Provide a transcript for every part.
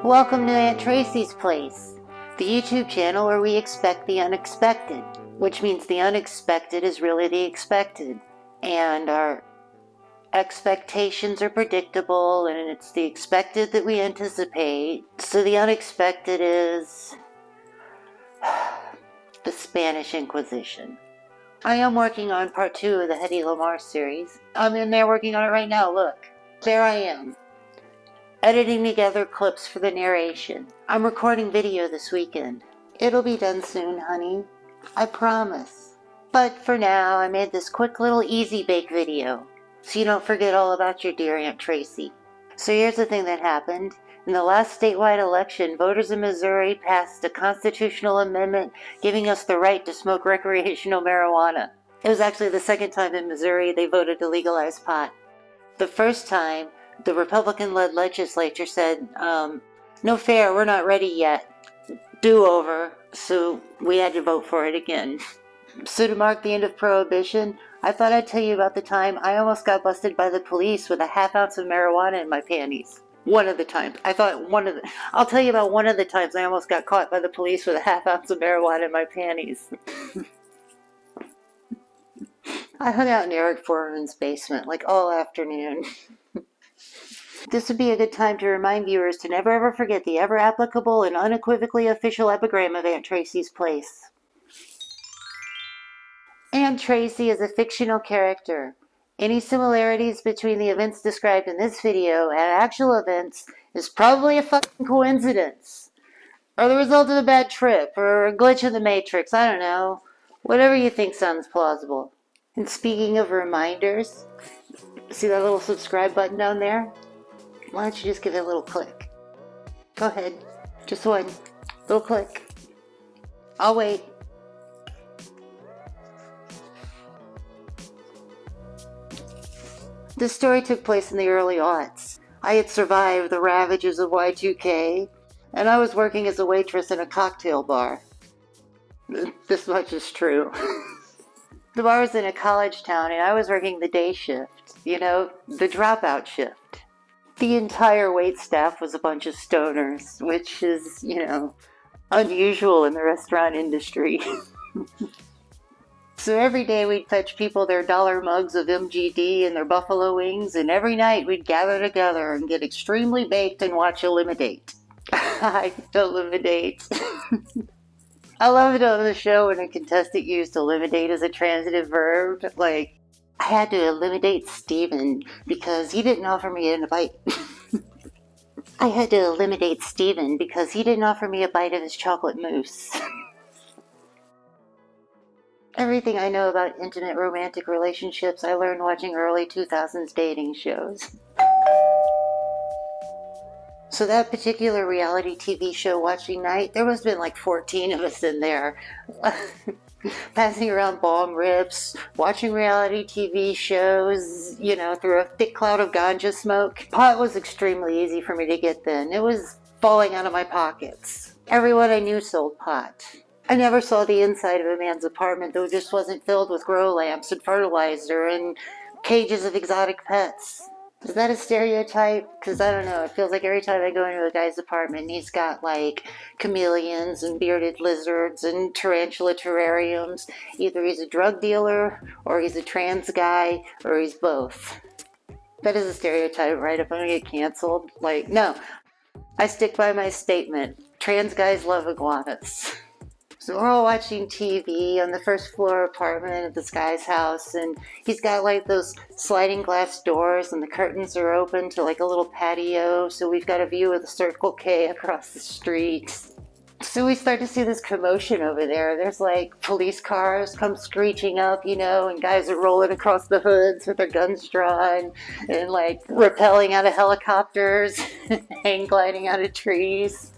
Welcome to Aunt Tracy's Place, the YouTube channel where we expect the unexpected, which means the unexpected is really the expected, and our expectations are predictable, and it's the expected that we anticipate. So the unexpected is the Spanish Inquisition. I am working on part 2 of the Hedy Lamarr series. I'm in there working on it right now, look. There I am, editing together clips for the narration. I'm recording video this weekend. It'll be done soon, honey. I promise. But for now, I made this quick little easy bake video, so you don't forget all about your dear Aunt Tracy. So here's the thing that happened. In the last statewide election, voters in Missouri passed a constitutional amendment giving us the right to smoke recreational marijuana. It was actually the second time in Missouri they voted to legalize pot. The first time, the Republican-led legislature said, no fair, we're not ready yet. Do-over. So we had to vote for it again. So to mark the end of Prohibition, I thought I'd tell you about the time I almost got busted by the police with a half ounce of marijuana in my panties. One of the times. I'll tell you about one of the times I almost got caught by the police with a half ounce of marijuana in my panties. I hung out in Eric Foreman's basement like all afternoon. This would be a good time to remind viewers to never ever forget the ever applicable and unequivocally official epigram of Aunt Tracy's Place. Aunt Tracy is a fictional character. Any similarities between the events described in this video and actual events is probably a fucking coincidence. Or the result of a bad trip, or a glitch in the Matrix, I don't know. Whatever you think sounds plausible. And speaking of reminders, see that little subscribe button down there? Why don't you just give it a little click? Go ahead. Just one. Little click. I'll wait. This story took place in the early aughts. I had survived the ravages of Y2K, and I was working as a waitress in a cocktail bar. This much is true. The bar was in a college town, and I was working the day shift. You know, the dropout shift. The entire wait staff was a bunch of stoners, which is, unusual in the restaurant industry. So every day we'd fetch people their dollar mugs of MGD and their buffalo wings, and every night we'd gather together and get extremely baked and watch Eliminate. Eliminate. I loved it on the show when a contestant used eliminate as a transitive verb. Like, I had to eliminate Steven because he didn't offer me a bite. I had to eliminate Steven because he didn't offer me a bite of his chocolate mousse. Everything I know about intimate romantic relationships I learned watching early 2000s dating shows. So that particular reality TV show watching night, there must have been like 14 of us in there. Passing around bong rips, watching reality TV shows, through a thick cloud of ganja smoke. Pot was extremely easy for me to get then. It was falling out of my pockets. Everyone I knew sold pot. I never saw the inside of a man's apartment that just wasn't filled with grow lamps and fertilizer and cages of exotic pets. Is that a stereotype? Because I don't know, it feels like every time I go into a guy's apartment, he's got like chameleons and bearded lizards and tarantula terrariums. Either he's a drug dealer, or he's a trans guy, or he's both. That is a stereotype, right? If I'm gonna get canceled, no. I stick by my statement. Trans guys love iguanas. So we're all watching TV on the first floor apartment of this guy's house, and he's got like those sliding glass doors, and the curtains are open to like a little patio, so we've got a view of the Circle K across the street. So we start to see this commotion over there. There's like police cars come screeching up, and guys are rolling across the hoods with their guns drawn, and like rappelling out of helicopters, hang gliding out of trees.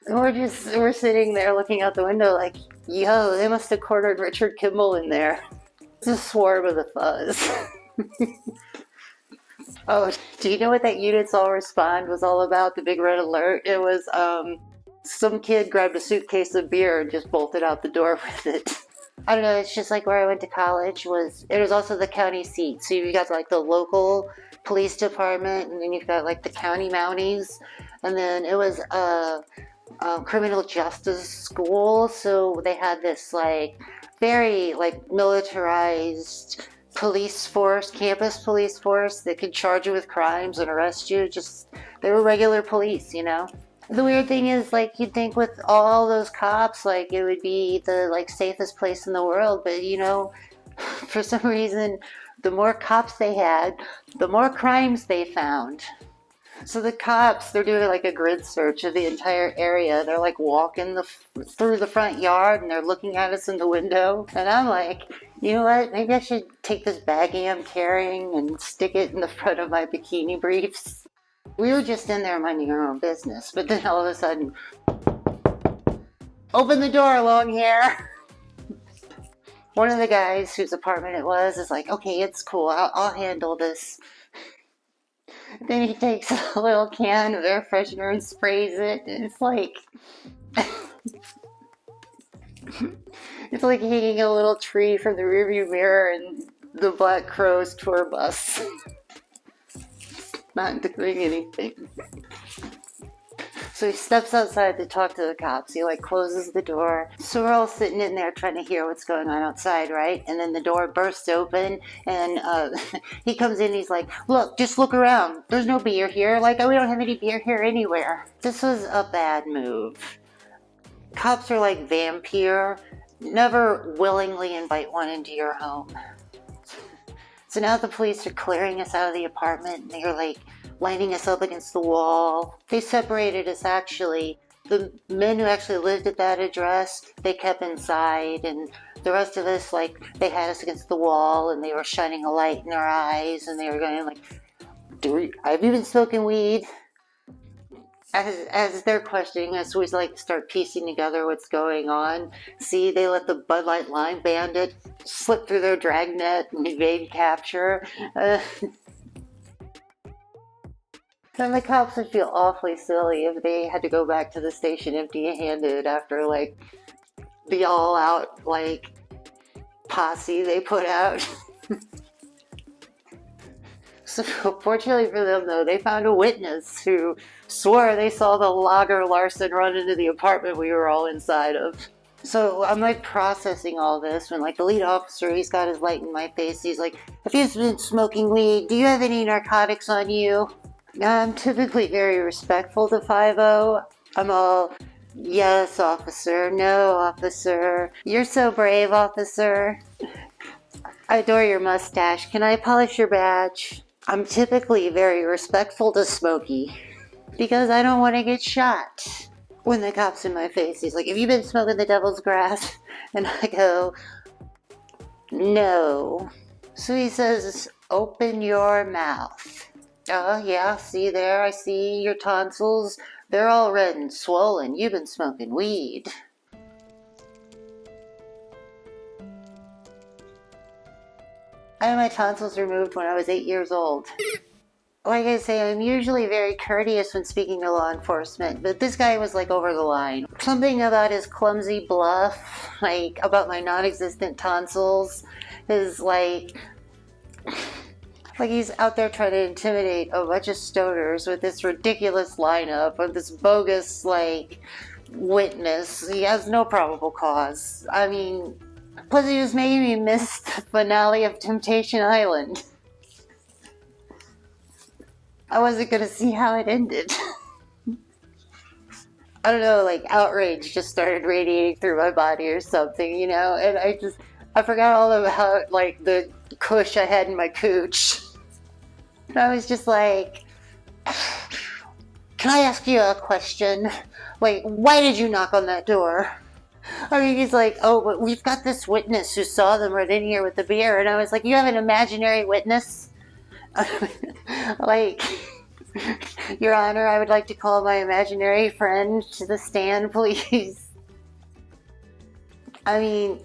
We're sitting there looking out the window like, yo, they must have quartered Richard Kimball in there. It's a swarm of the fuzz. Oh, do you know what that Units All Respond was all about, the big red alert? It was, some kid grabbed a suitcase of beer and just bolted out the door with it. I don't know, it's just like where I went to college it was also the county seat. So you got like the local police department, and then you've got like the county mounties, and then it was a criminal justice school. So they had this like very like militarized police force, campus police force that could charge you with crimes and arrest you. Just they were regular police, you know. The weird thing is, like, you'd think with all those cops, like, it would be the, like, safest place in the world, but, you know, for some reason, the more cops they had, the more crimes they found. So the cops, they're doing, like, a grid search of the entire area. They're, like, walking through the front yard, and they're looking at us in the window. And I'm like, you know what, maybe I should take this baggie I'm carrying and stick it in the front of my bikini briefs. We were just in there minding our own business, but then all of a sudden, open the door, long hair. One of the guys whose apartment it was is like, okay, it's cool, I'll handle this. Then he takes a little can of air freshener and sprays it, and it's like, it's like hanging a little tree from the rearview mirror and the Black Crowes tour bus. Not doing anything. So he steps outside to talk to the cops. He like closes the door. So we're all sitting in there trying to hear what's going on outside, right? And then the door bursts open, and he comes in. He's like, "Look, just look around. There's no beer here. Like, we don't have any beer here anywhere." This was a bad move. Cops are like vampire. Never willingly invite one into your home. So now the police are clearing us out of the apartment, and they're like lining us up against the wall. They separated us actually. The men who actually lived at that address, they kept inside, and the rest of us, like, they had us against the wall, and they were shining a light in our eyes, and they were going like, have you been smoking weed? As they're questioning us, we like start piecing together what's going on. See, they let the Bud Light Lime Bandit slip through their dragnet and evade capture. Then the cops would feel awfully silly if they had to go back to the station empty-handed after like the all-out like posse they put out. So fortunately for them, though, they found a witness who swore they saw the Lager Larson run into the apartment we were all inside of. So I'm like processing all this when like the lead officer, he's got his light in my face. He's like, "Have you been smoking weed? Do you have any narcotics on you?" Now I'm typically very respectful to 5-0. I'm all, "Yes, officer. No, officer. You're so brave, officer. I adore your mustache. Can I polish your badge?" I'm typically very respectful to Smokey because I don't want to get shot. When the cop's in my face, he's like, "Have you been smoking the devil's grass?" And I go, "No." So he says, "Open your mouth." "Oh, yeah, see there, I see your tonsils. They're all red and swollen. You've been smoking weed." I had my tonsils removed when I was 8 years old. Like I say, I'm usually very courteous when speaking to law enforcement, but this guy was like over the line. Something about his clumsy bluff, like about my non-existent tonsils, is like he's out there trying to intimidate a bunch of stoners with this ridiculous lineup of this bogus, like, witness. He has no probable cause. I mean, plus he was making me miss the finale of Temptation Island. I wasn't gonna see how it ended. I don't know, like, outrage just started radiating through my body or something, you know? And I forgot all about, like, the kush I had in my cooch. And I was just like, "Can I ask you a question? Like, why did you knock on that door?" I mean, he's like, "Oh, but we've got this witness who saw them right in here with the beer." And I was like, "You have an imaginary witness?" Like, "Your Honor, I would like to call my imaginary friend to the stand, please." I mean,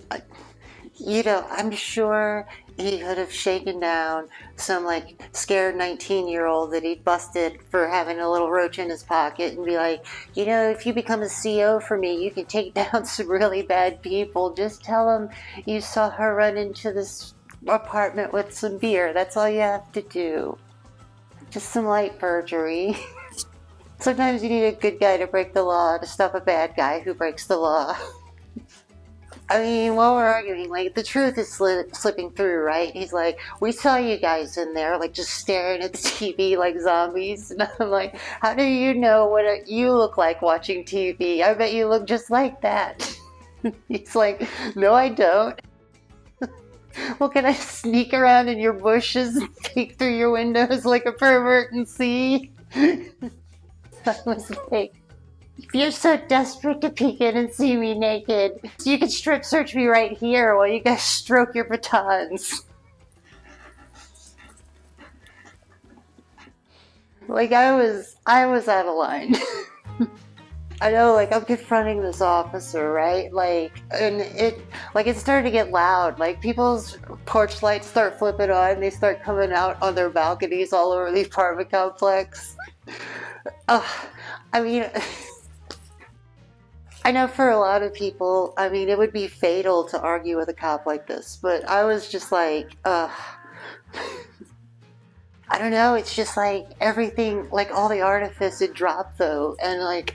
I'm sure he could have shaken down some like scared 19-year-old that he'd busted for having a little roach in his pocket and be like, if you become a CO for me, you can take down some really bad people. Just tell him you saw her run into this apartment with some beer. That's all you have to do. Just some light perjury. Sometimes you need a good guy to break the law to stop a bad guy who breaks the law. I mean, while we're arguing, like, the truth is slipping through, right? He's like, we saw you guys in there, like, just staring at the TV like zombies. And I'm like, how do you know what you look like watching TV? I bet you look just like that. He's like, no, I don't. Well, can I sneak around in your bushes and peek through your windows like a pervert and see? I was like, if you're so desperate to peek in and see me naked, so you can strip search me right here while you guys stroke your batons. Like, I was out of line. I know, like, I'm confronting this officer, right? Like, and it started to get loud. Like, people's porch lights start flipping on. They start coming out on their balconies all over the apartment complex. I mean, I know for a lot of people, I mean, it would be fatal to argue with a cop like this. But I was just like, I don't know, it's just like everything, like all the artifice had dropped though. And like,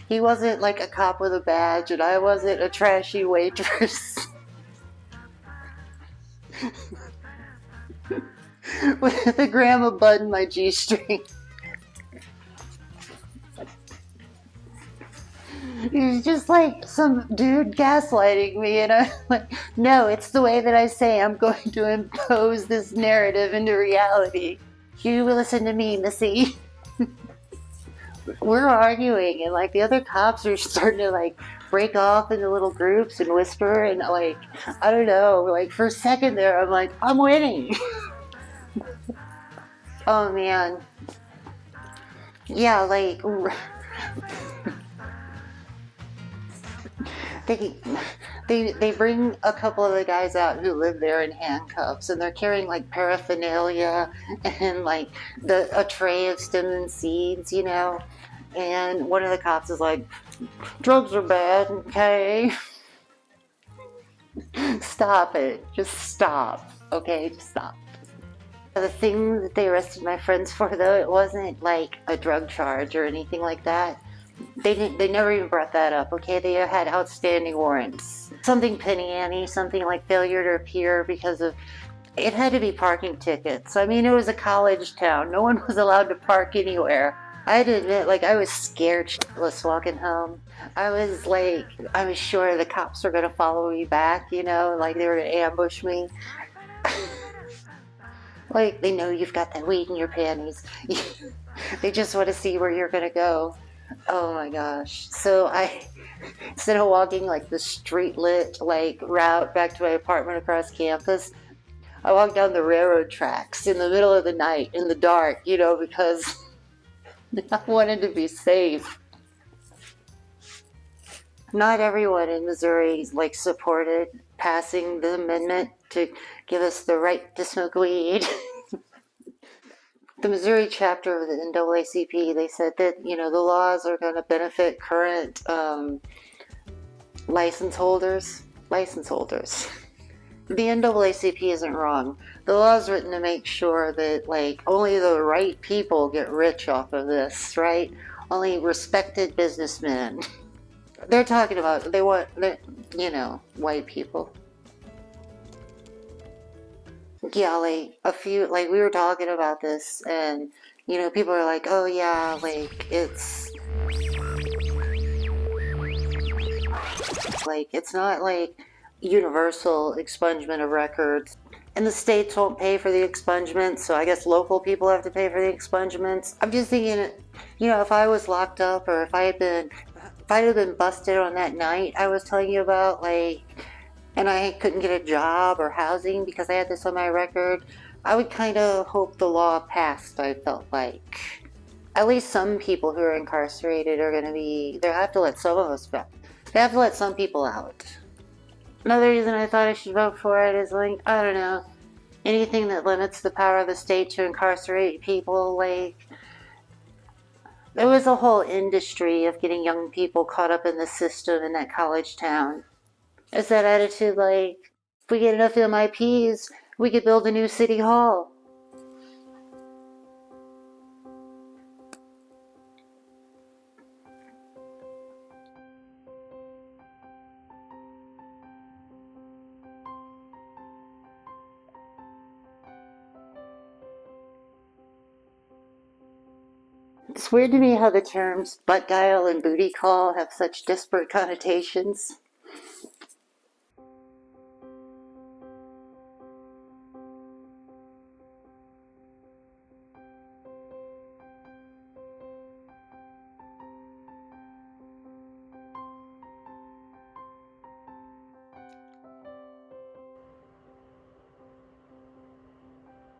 he wasn't like a cop with a badge and I wasn't a trashy waitress. With a gram of bud in my G-string. He was just like some dude gaslighting me, and I'm like, no, it's the way that I say I'm going to impose this narrative into reality. You listen to me, Missy. We're arguing, and like the other cops are starting to like break off into little groups and whisper, and like, I don't know, like for a second there, I'm like, I'm winning. Oh man. Yeah, like... They bring a couple of the guys out who live there in handcuffs, and they're carrying like paraphernalia and like a tray of stem and seeds, and one of the cops is like, drugs are bad, okay? Stop it. Just stop. Okay, just stop. The thing that they arrested my friends for, though, it wasn't like a drug charge or anything like that. They never even brought that up, okay? They had outstanding warrants. Something penny ante, something like failure to appear because of... It had to be parking tickets. I mean, it was a college town. No one was allowed to park anywhere. I had to admit, like, I was scared shitless walking home. I was sure the cops were going to follow me back, like they were going to ambush me. Like, they know you've got that weed in your panties. They just want to see where you're going to go. Oh my gosh. So instead of walking like the street lit like route back to my apartment across campus, I walked down the railroad tracks in the middle of the night in the dark, because I wanted to be safe. Not everyone in Missouri like supported passing the amendment to give us the right to smoke weed. The Missouri chapter of the NAACP, they said that, the laws are going to benefit current license holders. The NAACP isn't wrong. The law is written to make sure that, like, only the right people get rich off of this, right? Only respected businessmen. They're talking about, they want, white people. Yeah, like we were talking about this, and people are like, oh yeah, like it's not like universal expungement of records, and the states won't pay for the expungements, so I guess local people have to pay for the expungements. I'm just thinking, if I was locked up, or if I had been busted on that night I was telling you about, like, and I couldn't get a job or housing because I had this on my record, I would kind of hope the law passed, I felt like. At least some people who are incarcerated are going to be... They have to let some of us back. They have to let some people out. Another reason I thought I should vote for it is like, I don't know, anything that limits the power of the state to incarcerate people. Like, there was a whole industry of getting young people caught up in the system in that college town. It's that attitude like, if we get enough MIPs, we could build a new city hall. It's weird to me how the terms butt dial and booty call have such disparate connotations.